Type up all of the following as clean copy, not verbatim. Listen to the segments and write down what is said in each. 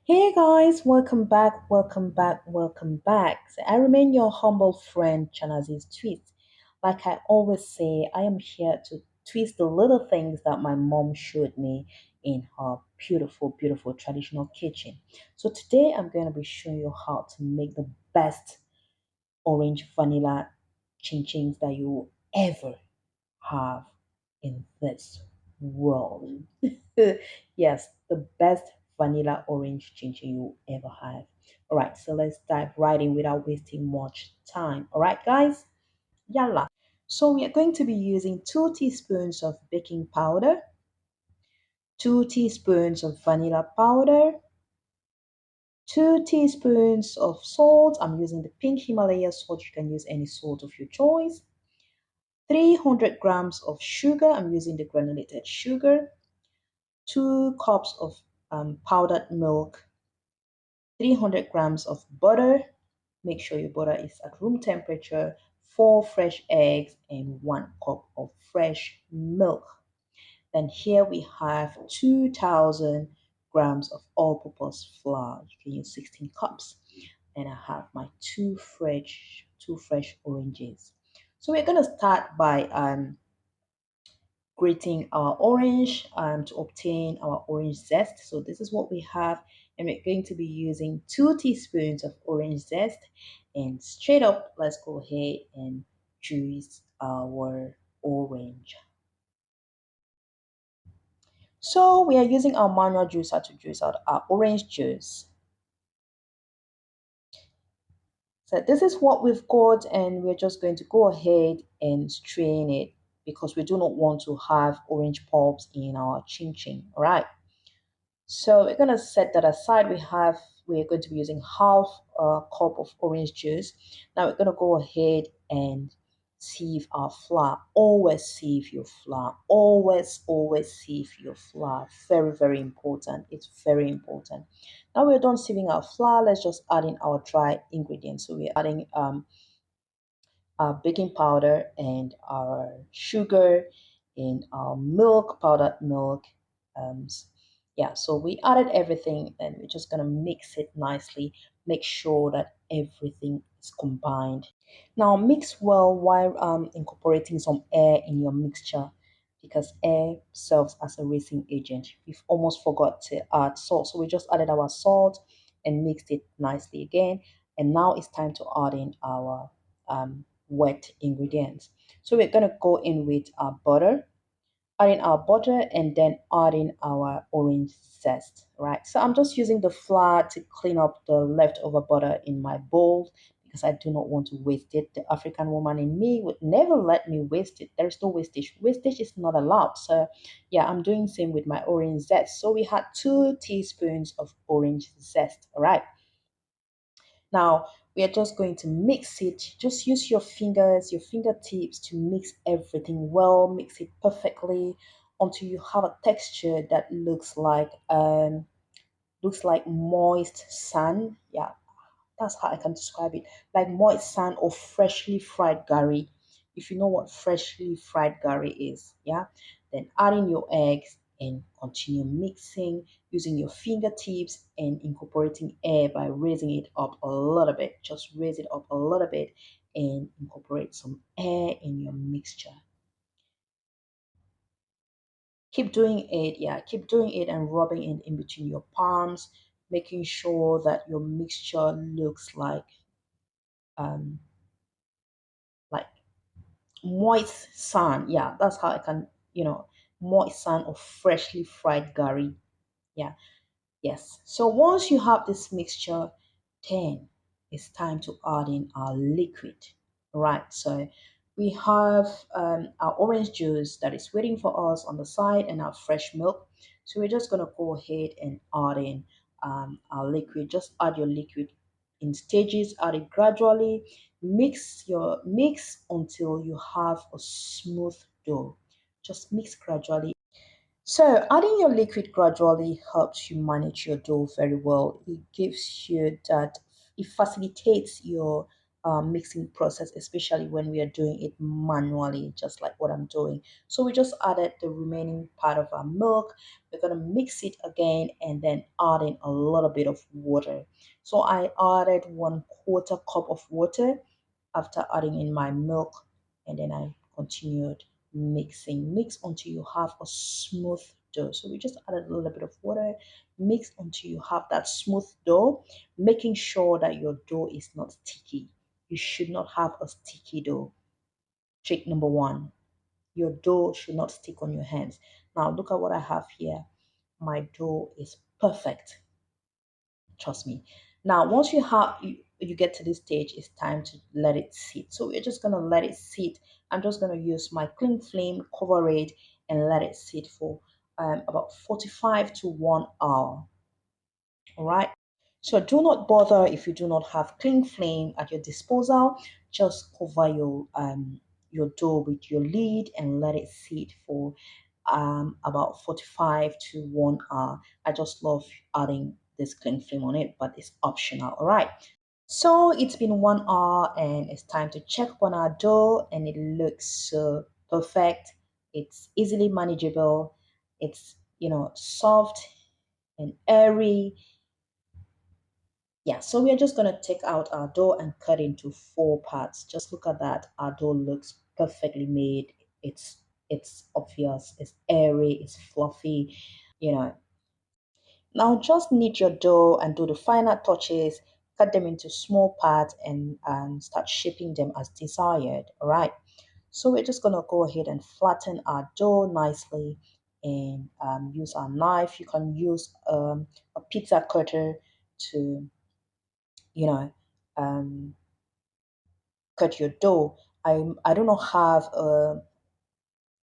Hey guys, welcome back, welcome back, welcome back. So I remain your humble friend, Chanazi's Twist. Like I always say, I am here to twist the little things that my mom showed me in her beautiful, beautiful traditional kitchen. So today I'm going to be showing you how to make the best orange vanilla chin chins that you will ever have in this world. Yes, the best vanilla orange ginger you ever have. All right, so let's dive right in without wasting much time. All right, guys, yalla. So we are going to be using 2 teaspoons of baking powder, 2 teaspoons of vanilla powder, 2 teaspoons of salt. I'm using the pink Himalaya salt. You can use any salt of your choice. 300 grams of sugar. I'm using the granulated sugar. 2 cups of powdered milk, 300 grams of butter. Make sure your butter is at room temperature, 4 fresh eggs, and 1 cup of fresh milk. Then here we have 2,000 grams of all-purpose flour. You can use 16 cups. And I have my two fresh oranges. So we're gonna start by grating our orange to obtain our orange zest. So this is what we have, and we're going to be using 2 teaspoons of orange zest. And straight up, let's go ahead and juice our orange. So we are using our manual juicer to juice out our orange juice. So this is what we've got, and we're just going to go ahead and strain it because we do not want to have orange pulps in our chin chin. All right. So we're going to set that aside. We're going to be using half a cup of orange juice. Now we're going to go ahead and sieve our flour. Always sieve your flour. Always sieve your flour. Very, very important. It's very important. Now we're done sieving our flour. Let's just add in our dry ingredients. So we're adding our baking powder and our sugar and our milk, powdered milk. Um, yeah, so we added everything and we're just gonna mix it nicely. Make sure that everything is combined. Now mix well while incorporating some air in your mixture because air serves as a raising agent. We've almost forgot to add salt, so we just added our salt and mixed it nicely again. And now it's time to add in our wet ingredients. So we're gonna go in with our butter, adding our butter, and then adding our orange zest, right? So I'm just using the flour to clean up the leftover butter in my bowl because I do not want to waste it. The African woman in me would never let me waste it. There's no wastage. Wastage is not allowed. So yeah, I'm doing the same with my orange zest. So we had 2 teaspoons of orange zest, all right? Now we are just going to mix it. Just use your fingers, your fingertips to mix everything well, mix it perfectly until you have a texture that looks like moist sand. Yeah, that's how I can describe it. Like moist sand or freshly fried gari. If you know what freshly fried gari is, yeah, then add in your eggs and continue mixing using your fingertips and incorporating air by raising it up a little bit. Just raise it up a little bit and incorporate some air in your mixture. Keep doing it, yeah, keep doing it and rubbing it in between your palms, making sure that your mixture looks um like moist sand. Yeah, that's how I can, moist sand or freshly fried gari. Yeah, yes. So once you have this mixture, then it's time to add in our liquid. Right. So we have our orange juice that is waiting for us on the side and our fresh milk. So we're just gonna go ahead and add in our liquid. Just add your liquid in stages. Add it gradually. Mix until you have a smooth dough. Just mix gradually. So, adding your liquid gradually helps you manage your dough very well. It facilitates your mixing process, especially when we are doing it manually, just like what I'm doing. So we just added the remaining part of our milk. We're going to mix it again and then add in a little bit of water. So I added 1/4 cup of water after adding in my milk, and then I continued mixing. Mix until you have a smooth dough. So we just added a little bit of water, mix until you have that smooth dough, making sure that your dough is not sticky. You should not have a sticky dough. Trick number one, your dough should not stick on your hands. Now look at what I have here. My dough is perfect. Trust me. Now, once you get to this stage, it's time to let it sit. So we're just gonna let it sit. I'm just gonna use my cling flame, cover it, and let it sit for about 45 to 1 hour. All right. So do not bother if you do not have cling flame at your disposal. Just cover your dough with your lid and let it sit for about 45 to 1 hour. I just love adding this cling flame on it, but it's optional. All right. So it's been 1 hour and it's time to check on our dough, and it looks so perfect. It's easily manageable. It's soft and airy. Yeah, so we are just going to take out our dough and cut into 4 parts. Just look at that. Our dough looks perfectly made. It's obvious. It's airy. It's fluffy. You know. Now just knead your dough and do the final touches. Cut them into small parts and start shaping them as desired. All right. So we're just going to go ahead and flatten our dough nicely and use our knife. You can use a pizza cutter to you know, um, cut your dough. I do not have a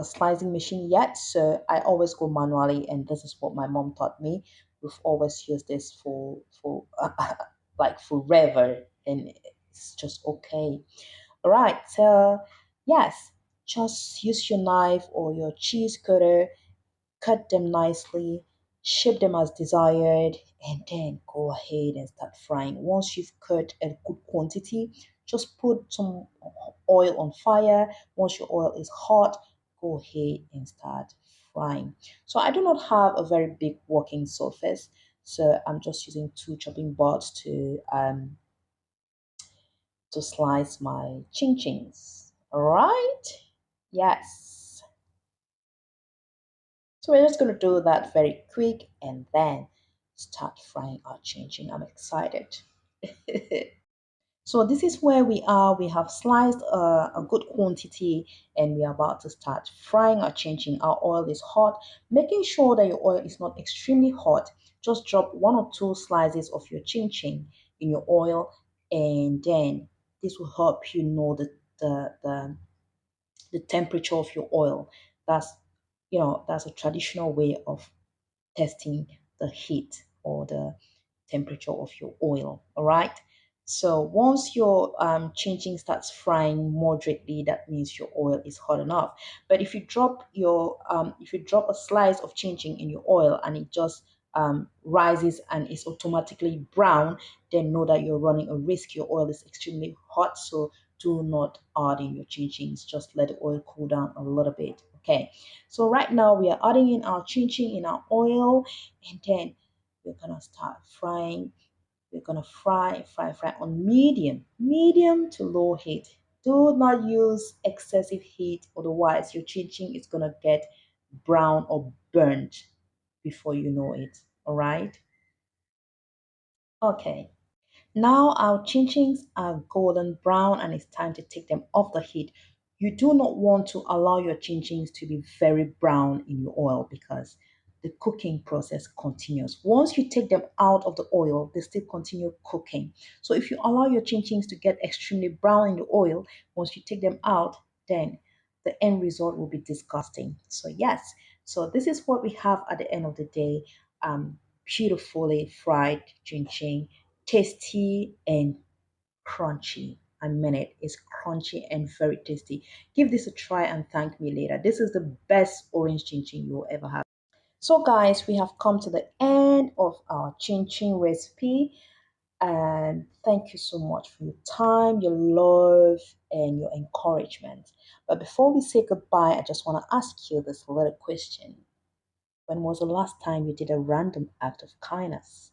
slicing machine yet, so I always go manually, and this is what my mom taught me. We've always used this for like forever, and it's just okay. All right, so yes, just use your knife or your cheese cutter, cut them nicely, shape them as desired, and then go ahead and start frying. Once you've cut a good quantity, just put some oil on fire. Once your oil is hot, go ahead and start frying. So I do not have a very big working surface, so I'm just using two chopping boards to slice my chin chins. All right? Yes. So we're just going to do that very quick and then start frying our chin chin. I'm excited. So this is where we are. We have sliced a good quantity and we are about to start frying our chin chin. Our oil is hot. Making sure that your oil is not extremely hot. Just drop 1 or 2 slices of your chin chin in your oil, and then this will help you know the temperature of your oil. That's that's a traditional way of testing the heat or the temperature of your oil. All right. So once your changing starts frying moderately, that means your oil is hot enough. But if you drop a slice of changing in your oil and it just rises and is automatically brown, then know that you're running a risk. Your oil is extremely hot, so do not add in your changings. Just let the oil cool down a little bit. Okay. So right now we are adding in our changing in our oil, and then we're gonna start frying. We're gonna fry on medium to low heat. Do not use excessive heat, otherwise your chin chin is gonna get brown or burnt before you know it. All right. Okay. Now our chin-chins are golden brown and it's time to take them off the heat. You do not want to allow your chin-chins to be very brown in your oil because the cooking process continues. Once you take them out of the oil, they still continue cooking. So if you allow your chin-chins to get extremely brown in the oil, once you take them out, then the end result will be disgusting. So yes, so this is what we have at the end of the day. Beautifully fried chin-chin, tasty and crunchy. I mean it. It's crunchy and very tasty. Give this a try and thank me later. This is the best orange chin chin you'll ever have. So guys, we have come to the end of our chin chin recipe. And thank you so much for your time, your love, and your encouragement. But before we say goodbye, I just want to ask you this little question. When was the last time you did a random act of kindness?